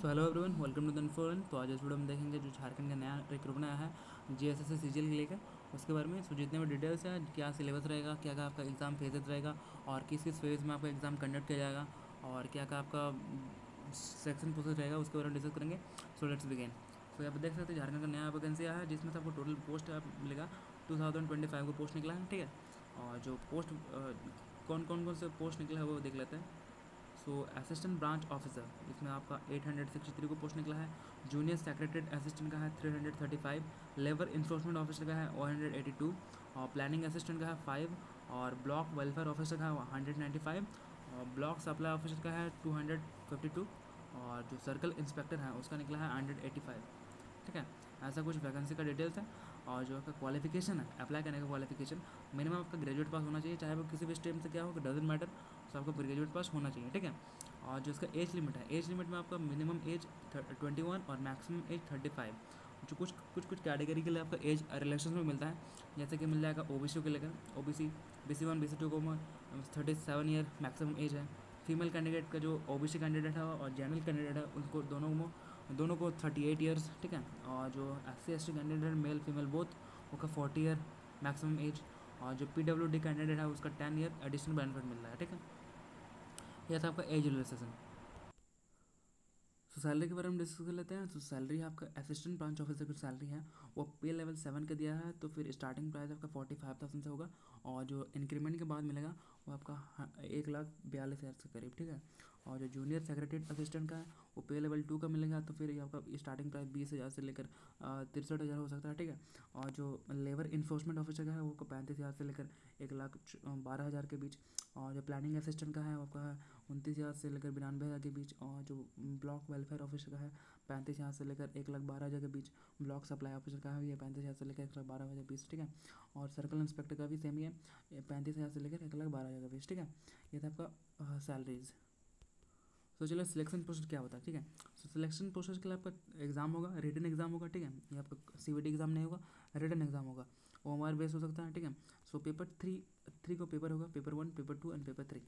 So hello everyone, welcome to the Inforun. तो आज इस वीडियो में देखेंगे जो झारखंड का नया रिक्रूटमेंट आया है जीएसएससी सीजीएल के लेकर, उसके बारे में। सो जितने भी डिटेल्स हैं, क्या सिलेबस रहेगा, क्या क्या आपका एग्ज़ाम फेजेस रहेगा और किस किस फेज़ में आपका एग्ज़ाम कंडक्ट किया जाएगा और क्या क्या आपका सेक्शन प्रोसेस रहेगा, उसके बारे में डिस्कस करेंगे। So let's begin. सो यहाँ पर देख सकते हैं झारखंड का नया वैकेंसी आया है, जिसमें से आपको टोटल पोस्ट मिलेगा 2025 को पोस्ट निकला है, ठीक है। और जो पोस्ट कौन कौन से पोस्ट निकला है वो देख लेते हैं। सो असिस्टेंट ब्रांच ऑफिसर, इसमें आपका 863 को पोस्ट निकला है। जूनियर सेक्रेटरीट असिस्टेंट का है 335। लेबर इन्फोर्समेंट ऑफिसर का है 182। और प्लानिंग असिस्टेंट का है 5। और ब्लॉक वेलफेयर ऑफिसर का है 195। और ब्लॉक सप्लाई ऑफिसर का है 252। और जो सर्कल इंस्पेक्टर है उसका निकला है 185, ठीक है। ऐसा कुछ वैकेंसी का डिटेल्स है। और जो आपका क्वालिफिकेशन है, अप्लाई करने का क्वालिफिकेशन मिनिमम आपका ग्रेजुएट पास होना चाहिए, चाहे वो किसी भी स्ट्रीम से क्या हो, डजेंट मैटर। तो आपको ग्रेजुएट पास होना चाहिए, ठीक है। और जो इसका एज लिमिट है, एज लिमिट में आपका मिनिमम एज 21 और मैक्सिमम एज 35। जो कुछ कैटेगरी के लिए आपका एज रिलेक्शन में मिलता है, जैसे कि मिल जाएगा ओबीसी को लेकर, ओबीसी BC1 BC2 को 37 ईयर मैक्सिमम एज है। फीमेल कैंडिडेट का जो ओबीसी कैंडिडेट है और जनरल कैंडिडेट है उनको दोनों को 38 ईयर्स, ठीक है। और जो SC ST candidate male female both, उसका 40 ईयर मैक्सिमम एज। और जो PWD कैंडिडेट है उसका 10 ईयर एडिशनल बेनिफिट मिल रहा है, ठीक है। यह था आपका एज रिलैक्सेशन। सो सैलरी के बारे में डिस्कस कर लेते हैं। तो सैलरी आपका असिस्टेंट ब्रांच ऑफिसर की सैलरी है वो पे लेवल 7 का दिया है, तो फिर स्टार्टिंग प्राइस आपका 45,000 से होगा। और जो इंक्रीमेंट के बाद मिलेगा वो आपका 1,42,000 के करीब, ठीक है। और जो जूनियर सेक्रेटरीट असिस्टेंट का है वो पे लेवल 2 का मिलेगा, तो फिर ये आपका स्टार्टिंग प्राइस 20,000 से लेकर 63,000 हो सकता है, ठीक है। और जो लेबर इन्फोर्समेंट ऑफिसर का है वो 35,000 से लेकर 1,12,000 के बीच। और जो प्लानिंग असिस्टेंट का है वो आपका 29,000 से लेकर 92,000 के बीच। और जो ब्लॉक वेलफेयर ऑफिसर का है 35,000 से लेकर 1,12,000 के बीच। ब्लॉक सप्लाई ऑफिसर का है ये 35,000 से लेकर 1,12,000 के बीच, ठीक है। और सर्कल इंस्पेक्टर का भी सेम ही है, 35,000 से लेकर 1,12,000 के बीच, ठीक है। ये था आपका सैलरीज। तो चलो सिलेक्शन प्रोसेस क्या होता है, ठीक है। तो सिलेक्शन प्रोसेस के लिए आपका एग्जाम होगा, रिटन एग्जाम होगा, ठीक है। ये आपका CVT एग्जाम नहीं होगा, रिटन एग्जाम होगा। OMR बेस हो सकता है, ठीक है। सो पेपर थ्री को पेपर होगा, paper 1, paper 2 and paper 3।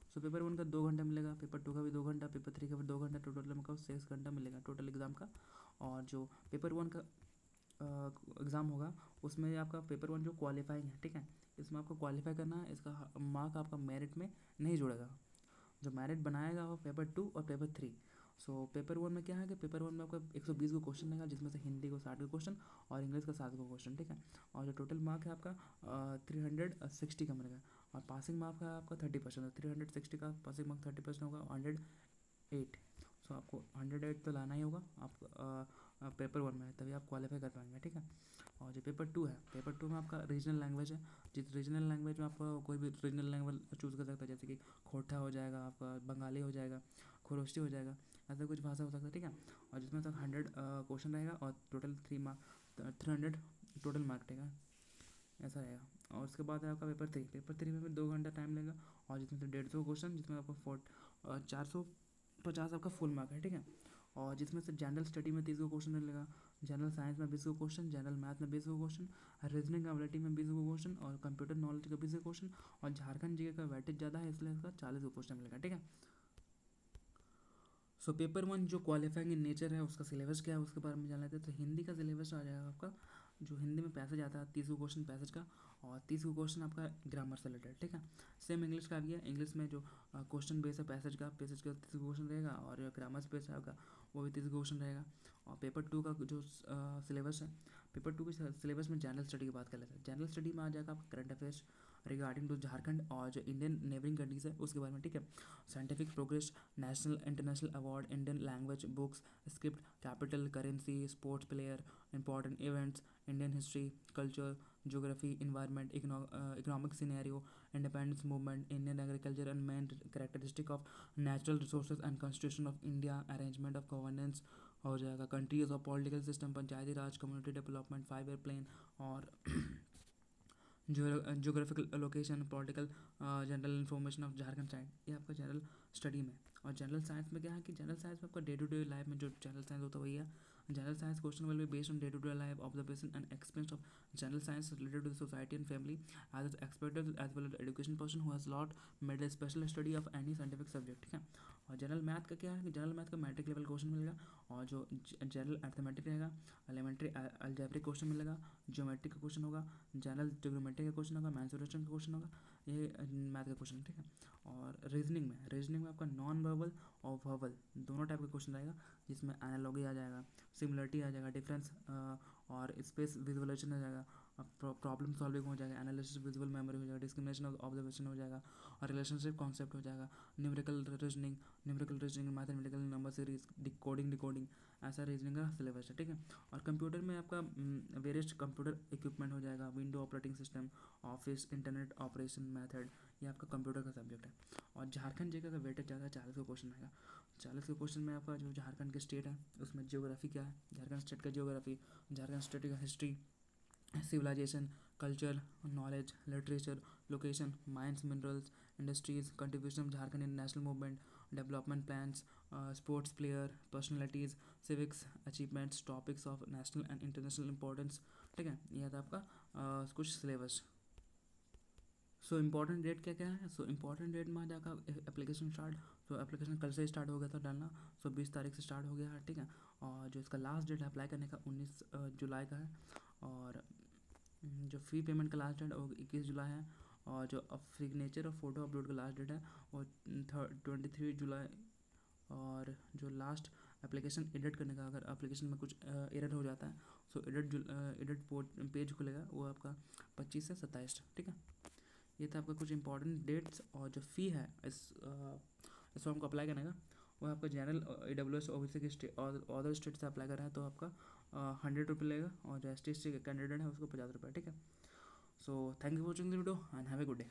So paper 1 का 2 घंटा मिलेगा, पेपर 2 का भी 2 घंटा, पेपर 3 का भी 2 घंटा, टोटल में 6 घंटा मिलेगा टोटल एग्ज़ाम का। और जो पेपर 1 का एग्ज़ाम होगा उसमें आपका पेपर 1 जो क्वालिफाइंग है, ठीक है। इसमें आपको क्वालिफाई करना है, इसका मार्क आपका मेरिट में नहीं जुड़ेगा। जो मेरिट बनाएगा वो पेपर 2 और पेपर 3। सो पेपर 1 में क्या है कि पेपर 1 में आपका 120 को क्वेश्चन रहेगा, जिसमें से हिंदी को 60 को क्वेश्चन और इंग्लिश का 7 को क्वेश्चन, ठीक है। और जो टोटल मार्क है आपका 360 का मिलेगा। और पासिंग मार्क है आपका 30%, 360 का पासिंग मार्क 30% होगा, 108। सो आपको 108 तो लाना ही होगा आप पेपर 1 में, तभी आप क्वालिफाई कर पाएंगे, ठीक है। और जो पेपर 2 है, पेपर 2 में आपका रीजनल लैंग्वेज है। जिस रीजनल लैंग्वेज में आप कोई भी रीजनल लैंग्वेज चूज़ कर सकता है, जैसे कि खोटा हो जाएगा, आपका बंगाली हो जाएगा, खरोष्टी हो जाएगा, ऐसा कुछ भाषा हो सकता है, ठीक है। और जिसमें तक 100 क्वेश्चन रहेगा और टोटल 300 टोटल मार्क रहेगा, ऐसा रहेगा। और उसके बाद है आपका पेपर 3। पेपर 3 में भी 2 घंटा टाइम लेगा, और जिसमें से 150 क्वेश्चन, जिसमें आपका 450 आपका फुल मार्क है, ठीक है। और जिसमें से जनरल स्टडी में 30 को क्वेश्चन मिलेगा, जनरल साइंस में 20 को क्वेश्चन, जनरल मैथ में 20 को क्वेश्चन, रीजनिंग एबिलिटी में 20 को क्वेश्चन, और कंप्यूटर नॉलेज का 20 को क्वेश्चन। और झारखंड जीके का वेटेज ज़्यादा है, इसलिए इसका 40 को क्वेश्चन मिलेगा, ठीक है। सो पेपर 1 जो क्वालिफाइंग इन नेचर है, उसका सिलेबस क्या है उसके बारे में जान लेते हैं। तो हिंदी का सिलेबस आ जाएगा आपका, जो हिंदी में पैसेज आता है 30 को क्वेश्चन पैसेज का, और 30 को क्वेश्चन आपका ग्रामर से रिलेटेड, ठीक है। सेम इंग्लिश का भी है, इंग्लिश में जो क्वेश्चन बेस है पैसेज का 30 को क्वेश्चन रहेगा, और जो ग्रामर बेस है वो भी 30 को क्वेश्चन रहेगा। और पेपर 2 का जो सिलेबस है, पेपर 2 के सिलेबस में जनरल स्टडी की बात कर लेते हैं। जनरल स्टडी में आ जाएगा आपका current affairs regarding to Jharkhand और जो इंडियन नेबरिंग कंट्रीज है उसके बारे में, ठीक है। Scientific progress, national international award, Indian language, books, script, capital, currency, sports player, important events, Indian history, culture, geography, environment, economic scenario, independence movement, Indian agriculture and main characteristic of natural resources and constitution of India, arrangement of governance हो जाएगा, countries of political system, panchayati raj, community development, 5 year plan, और geographical location, political, general information of Jharkhand side, ये आपका general study में। और general science में क्या है कि जनरल साइंस में आपका डे टू डे लाइफ में जो जनरल साइंस होता है वही है। General science question will be based on day to day life observation and experience of general science related to the society and family as expert as well as education person who has lot made a special study of any scientific subject, ठीक है। और general math का क्या है कि general math का matric level question मिलेगा, और जो जनरल अर्थमेटिक रहेगा, एलिमेंट्री अलजेब्रिक क्वेश्चन मिलेगा, ज्योमेट्री का क्वेश्चन होगा, जनरल ट्रिग्नोमेट्री का क्वेश्चन होगा, मेंसुरेशन का क्वेश्चन होगा, ये मैथ का क्वेश्चन, ठीक है। और रीजनिंग में आपका नॉन वर्बल और वर्बल दोनों टाइप का क्वेश्चन आएगा, जिसमें एनालॉगी आ जाएगा, सिमिलरिटी आ जाएगा, डिफरेंस और स्पेस विजुअलाइजेशन आ जाएगा, प्रॉब्लम सॉल्विंग हो जाएगा, एनालिसिस विजुअल मेमोरी हो जाएगा, डिस्क्रिमिनेशन ऑब्जर्वेशन हो जाएगा, और रिलेशनशिप कॉन्सेप्ट हो जाएगा, numerical reasoning, mathematical number series, decoding, ऐसा रीजनिंग का सिलेबस है, ठीक है। और कंप्यूटर में आपका वेरियस कंप्यूटर इक्विपमेंट हो जाएगा, window operating system, office, internet operation method, ये आपका कंप्यूटर का सब्जेक्ट है। और झारखंड जी का वेटेज ज़्यादा है, 40 का क्वेश्चन आएगा। 40 के क्वेश्चन में आपका जो झारखंड के स्टेट है उसमें जियोग्राफी क्या है, झारखंड स्टेट का जियोग्राफी, झारखंड स्टेट का history, civilization, culture, knowledge, literature, location, mines, minerals, industries, contribution of Jharkhand in national movement, development plans, sports player, personalities, civics, achievements, topics of national and international importance, ठीक है। यह था आपका कुछ सिलेबस। सो इम्पॉर्टेंट डेट क्या क्या है, so important date में आ जाएगा एप्लीकेशन स्टार्ट, तो एप्लीकेशन कल से स्टार्ट हो गया था डालना, सो 20 तारीख से स्टार्ट हो गया है, ठीक है। और जो इसका लास्ट डेट है अप्लाई करने का 19 जुलाई का है, और जो फ़ी पेमेंट का लास्ट डेट है वो 21 जुलाई है, और जो सिग्नेचर और फोटो अपलोड का लास्ट डेट है वो 23 जुलाई, और जो लास्ट एप्लीकेशन एडिट करने का, अगर एप्लीकेशन में कुछ एरर हो जाता है सो एडिट पेज खुलेगा वो आपका 25 से 27, ठीक है। ये था आपका कुछ इंपॉर्टेंट डेट्स। और जो फ़ी है इस फॉर्म को अप्लाई करने का, वो आपका जनरल AWS OBC के और अदर स्टेट से अप्लाई कर रहा है तो आपका 100 रुपये लगेगा, और जो ST कैंडिडेट है उसको 50 रुपये, ठीक है। So thank you for watching the video and have a good day.